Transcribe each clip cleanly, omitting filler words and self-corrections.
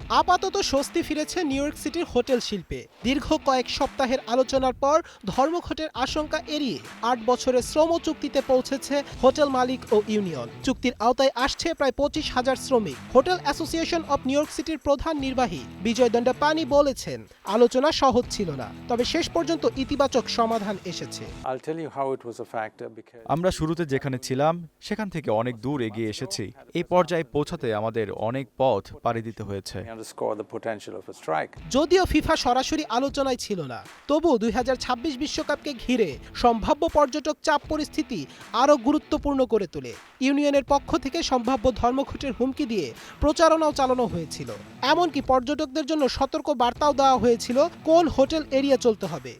আপাতত স্বস্তি ফিরেছে নিউ ইয়র্ক সিটির হোটেল শিল্পে। দীর্ঘ কয়েক সপ্তাহের আলোচনার পর ধর্মঘটের আশঙ্কা এড়িয়ে ৮ বছরের শ্রম চুক্তিতে পৌঁছেছে হোটেল মালিক ও ইউনিয়ন। চুক্তির আওতায় আসছে প্রায় ২৫,০০০ শ্রমিক। Hotel association of new York সিটির প্রধান নির্বাহী বিজয় দণ্ডপানি বলেছেন, আলোচনা সহজ ছিল না, তবে শেষ পর্যন্ত ইতিবাচক সমাধান এসেছে। আমরা শুরুতে যেখানে ছিলাম সেখান থেকে অনেক দূর এগিয়ে এসেছি। এই পর্যায়ে পৌঁছাতে আমাদের অনেক পথ পাড়ি দিতে হয়েছে। যদিও ফিফা সরাসরি আলোচনায় ছিল না, তবু ২০২৬ বিশ্বকাপকে ঘিরে সম্ভাব্য পর্যটক চাপ পরিস্থিতি আরও গুরুত্বপূর্ণ করে তোলে। ইউনিয়নের পক্ষ থেকে সম্ভাব্য ধর্মঘটের হুমকি দিয়ে প্রচারণাও চালানো হয়েছিল। এমনকি পর্যটকদের জন্য সতর্ক বার্তাও দেওয়া হয়েছিল কোন হোটেল এড়িয়ে চলতে হবে।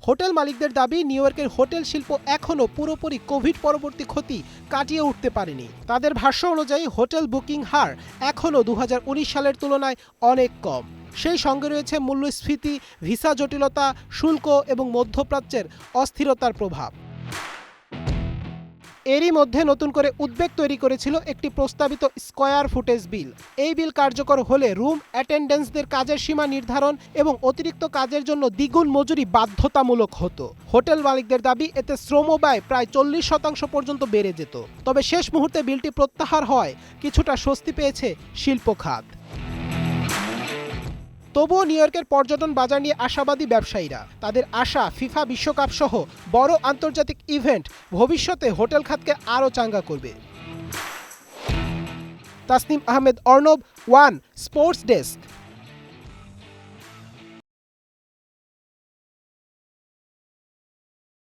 হোটেল মালিকদের দাবি, নিউ ইয়র্কের হোটেল শিল্প এখনও পুরোপুরি কোভিড পরবর্তী ক্ষতি কাটিয়ে উঠতে পারেনি। তাদের ভাষ্য অনুযায়ী হোটেল বুকিং হার এখনও ২০১৯ সালের তুলনায় অনেক কম। সেই সঙ্গে রয়েছে মূল্যস্ফীতি, ভিসা জটিলতা, শুল্ক এবং মধ্যপ্রাচ্যের অস্থিরতার প্রভাব। এরই মধ্যে নতুন করে উদ্বেগ তৈরি করেছিল একটি প্রস্তাবিত স্কয়ার ফুটেজ বিল। এই বিল কার্যকর হলে রুম অ্যাটেন্ডেন্টসদের কাজের সীমা নির্ধারণ এবং অতিরিক্ত কাজের জন্য দ্বিগুণ মজুরি বাধ্যতামূলক হতো। হোটেল মালিকদের দাবি, এতে শ্রম ব্যয় প্রায় ৪০% পর্যন্ত বেড়ে যেত। তবে শেষ মুহূর্তে বিলটি প্রত্যাহার হয় কিছুটা স্বস্তি পেয়েছে শিল্প খাত। তবুও নিউ ইয়র্কের পর্যটন বাজার নিয়ে আশাবাদী ব্যবসায়ীরা। তাদের আশা, ফিফা বিশ্বকাপ সহ বড় আন্তর্জাতিক ইভেন্ট ভবিষ্যতে হোটেল খাতকে আরও চাঙ্গা করবে। Tasnim Ahmed, Arnab, one sports desk.